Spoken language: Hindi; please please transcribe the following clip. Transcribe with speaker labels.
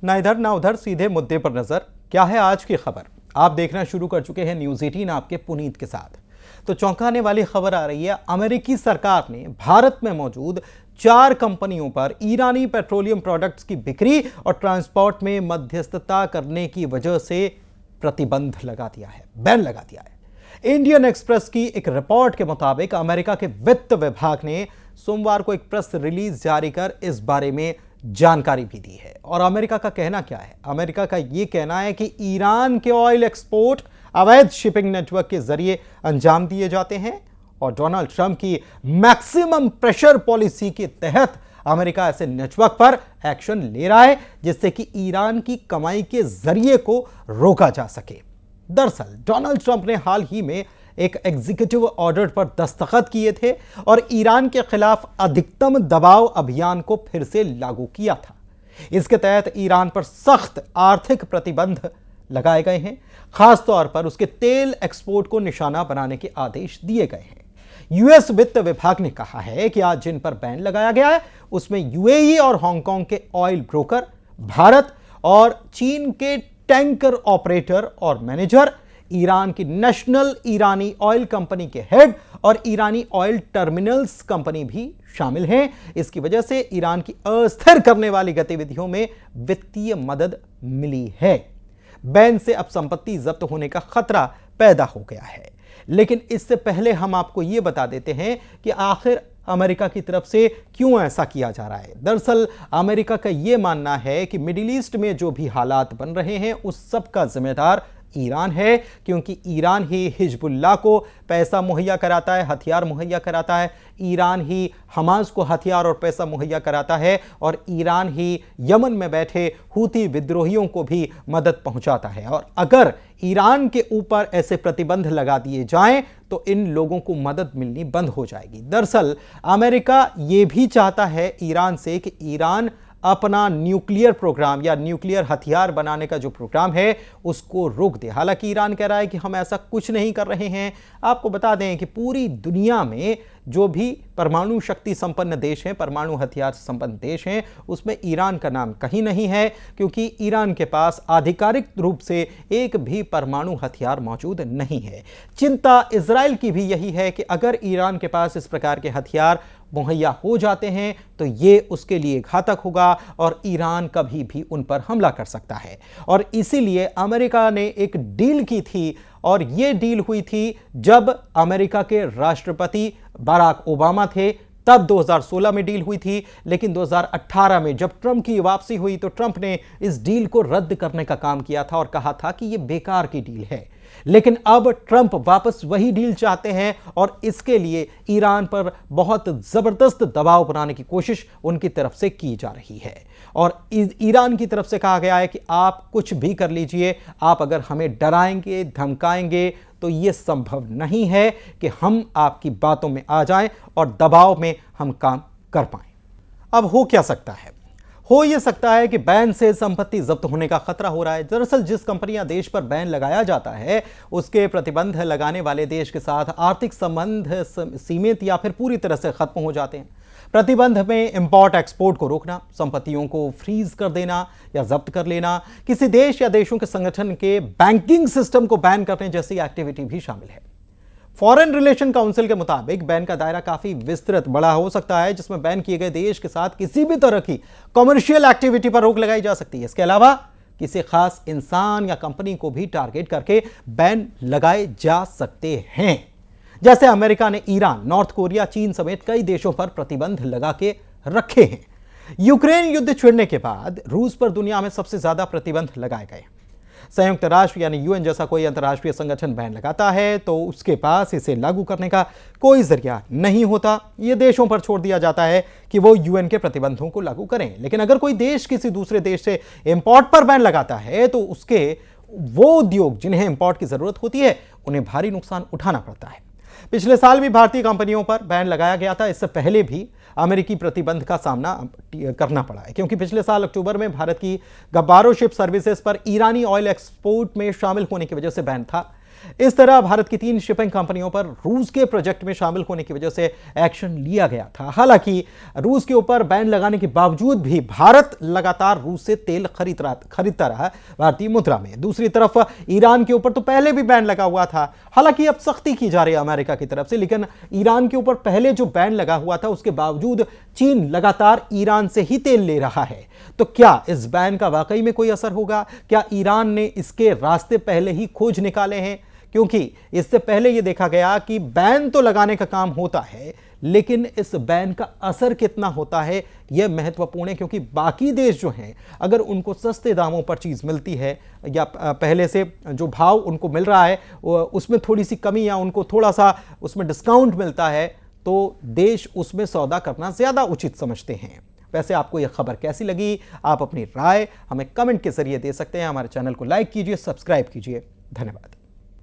Speaker 1: ना इधर ना उधर, सीधे मुद्दे पर नजर। क्या है आज की खबर? आप देखना शुरू कर चुके हैं न्यूज़ 18 आपके पुनीत के साथ। तो चौंकाने वाली खबर आ रही है, अमेरिकी सरकार ने भारत में मौजूद 4 कंपनियों पर ईरानी पेट्रोलियम प्रोडक्ट्स की बिक्री और ट्रांसपोर्ट में मध्यस्थता करने की वजह से प्रतिबंध लगा दिया है, बैन लगा दिया है। इंडियन एक्सप्रेस की एक रिपोर्ट के मुताबिक अमेरिका के वित्त विभाग ने सोमवार को एक प्रेस रिलीज जारी कर इस बारे में जानकारी भी दी है। और अमेरिका का कहना क्या है? अमेरिका का यह कहना है कि ईरान के ऑयल एक्सपोर्ट अवैध शिपिंग नेटवर्क के जरिए अंजाम दिए जाते हैं और डोनाल्ड ट्रंप की मैक्सिमम प्रेशर पॉलिसी के तहत अमेरिका ऐसे नेटवर्क पर एक्शन ले रहा है जिससे कि ईरान की कमाई के जरिए को रोका जा सके। दरअसल डोनाल्ड ट्रंप ने हाल ही में एक एग्जीक्यूटिव ऑर्डर पर दस्तखत किए थे और ईरान के खिलाफ अधिकतम दबाव अभियान को फिर से लागू किया था। इसके तहत ईरान पर सख्त आर्थिक प्रतिबंध लगाए गए हैं, खासतौर पर उसके तेल एक्सपोर्ट को निशाना बनाने के आदेश दिए गए हैं। यूएस वित्त विभाग ने कहा है कि आज जिन पर बैन लगाया गया है उसमें यूएई और हांगकांग के ऑयल ब्रोकर, भारत और चीन के टैंकर ऑपरेटर और मैनेजर, ईरान की नेशनल ईरानी ऑयल कंपनी के हेड और ईरानी ऑयल टर्मिनल्स कंपनी भी शामिल हैं। इसकी वजह से ईरान की अस्थिर करने वाली गतिविधियों में वित्तीय मदद मिली है। बैन से अब संपत्ति जब्त होने का खतरा पैदा हो गया है। लेकिन इससे पहले हम आपको यह बता देते हैं कि आखिर अमेरिका की तरफ से क्यों ऐसा किया जा रहा है। दरअसल अमेरिका का यह मानना है कि मिडिल ईस्ट में जो भी हालात बन रहे हैं उस सब का जिम्मेदार ईरान है, क्योंकि ईरान ही हिजबुल्लाह को पैसा मुहैया कराता है, हथियार मुहैया कराता है। ईरान ही हमास को हथियार और पैसा मुहैया कराता है और ईरान ही यमन में बैठे हूती विद्रोहियों को भी मदद पहुंचाता है। और अगर ईरान के ऊपर ऐसे प्रतिबंध लगा दिए जाएं तो इन लोगों को मदद मिलनी बंद हो जाएगी। दरअसल अमेरिका यह भी चाहता है ईरान से कि ईरान अपना न्यूक्लियर प्रोग्राम या न्यूक्लियर हथियार बनाने का जो प्रोग्राम है उसको रोक दे। हालांकि ईरान कह रहा है कि हम ऐसा कुछ नहीं कर रहे हैं। आपको बता दें कि पूरी दुनिया में जो भी परमाणु शक्ति संपन्न देश हैं, परमाणु हथियार से संपन्न देश हैं, उसमें ईरान का नाम कहीं नहीं है, क्योंकि ईरान के पास आधिकारिक रूप से एक भी परमाणु हथियार मौजूद नहीं है। चिंता इजराइल की भी यही है कि अगर ईरान के पास इस प्रकार के हथियार मुहैया हो जाते हैं तो ये उसके लिए घातक होगा और ईरान कभी भी उन पर हमला कर सकता है। और इसीलिए अमेरिका ने एक डील की थी और ये डील हुई थी जब अमेरिका के राष्ट्रपति बराक ओबामा थे, तब 2016 में डील हुई थी। लेकिन 2018 में जब ट्रंप की वापसी हुई तो ट्रंप ने इस डील को रद्द करने का काम किया था और कहा था कि यह बेकार की डील है। लेकिन अब ट्रंप वापस वही डील चाहते हैं और इसके लिए ईरान पर बहुत जबरदस्त दबाव बनाने की कोशिश उनकी तरफ से की जा रही है। और ईरान की तरफ से कहा गया है कि आप कुछ भी कर लीजिए, आप अगर हमें डराएंगे, धमकाएंगे तो यह संभव नहीं है कि हम आपकी बातों में आ जाएं और दबाव में हम काम कर पाएं। अब हो क्या सकता है? हो यह सकता है कि बैन से संपत्ति जब्त होने का खतरा हो रहा है। दरअसल जिस कंपनियां देश पर बैन लगाया जाता है उसके प्रतिबंध लगाने वाले देश के साथ आर्थिक संबंध सीमित या फिर पूरी तरह से खत्म हो जाते हैं। प्रतिबंध में इंपोर्ट एक्सपोर्ट को रोकना, संपत्तियों को फ्रीज कर देना या जब्त कर लेना, किसी देश या देशों के संगठन के बैंकिंग सिस्टम को बैन करने जैसी एक्टिविटी भी शामिल है। फॉरेन रिलेशन काउंसिल के मुताबिक बैन का दायरा काफी विस्तृत बड़ा हो सकता है, जिसमें बैन किए गए देश के साथ किसी भी तरह की कमर्शियल एक्टिविटी पर रोक लगाई जा सकती है। इसके अलावा किसी खास इंसान या कंपनी को भी टारगेट करके बैन लगाए जा सकते हैं। जैसे अमेरिका ने ईरान, नॉर्थ कोरिया, चीन समेत कई देशों पर प्रतिबंध लगा के रखे हैं। यूक्रेन युद्ध छिड़ने के बाद रूस पर दुनिया में सबसे ज्यादा प्रतिबंध लगाए गए। संयुक्त राष्ट्र यानी यूएन जैसा कोई अंतर्राष्ट्रीय संगठन बैन लगाता है तो उसके पास इसे लागू करने का कोई जरिया नहीं होता। यह देशों पर छोड़ दिया जाता है कि वो यूएन के प्रतिबंधों को लागू करें। लेकिन अगर कोई देश किसी दूसरे देश से इंपोर्ट पर बैन लगाता है तो उसके वो उद्योग जिन्हें इंपोर्ट की जरूरत होती है उन्हें भारी नुकसान उठाना पड़ता है। पिछले साल भी भारतीय कंपनियों पर बैन लगाया गया था। इससे पहले भी अमेरिकी प्रतिबंध का सामना करना पड़ा है, क्योंकि पिछले साल अक्टूबर में भारत की गब्बारो शिप सर्विसेज पर ईरानी ऑयल एक्सपोर्ट में शामिल होने की वजह से बैन था। इस तरह भारत की 3 शिपिंग कंपनियों पर रूस के प्रोजेक्ट में शामिल होने की वजह से एक्शन लिया गया था। हालांकि रूस के ऊपर बैन लगाने के बावजूद भी भारत लगातार रूस से तेल खरीदता रहा भारतीय मुद्रा में। दूसरी तरफ ईरान के ऊपर तो पहले भी बैन लगा हुआ था, हालांकि अब सख्ती की जा रही है अमेरिका की तरफ से, लेकिन ईरान के ऊपर पहले जो बैन लगा हुआ था उसके बावजूद चीन लगातार ईरान से ही तेल ले रहा है। तो क्या इस बैन का वाकई में कोई असर होगा? क्या ईरान ने इसके रास्ते पहले ही खोज निकाले हैं? क्योंकि इससे पहले यह देखा गया कि बैन तो लगाने का काम होता है, लेकिन इस बैन का असर कितना होता है यह महत्वपूर्ण है, क्योंकि बाकी देश जो हैं अगर उनको सस्ते दामों पर चीज़ मिलती है या पहले से जो भाव उनको मिल रहा है उसमें थोड़ी सी कमी या उनको थोड़ा सा उसमें डिस्काउंट मिलता है, तो देश उसमें सौदा करना ज़्यादा उचित समझते हैं। वैसे आपको यह खबर कैसी लगी? आप अपनी राय हमें कमेंट के जरिए दे सकते हैं। हमारे चैनल को लाइक कीजिए, सब्सक्राइब कीजिए। धन्यवाद।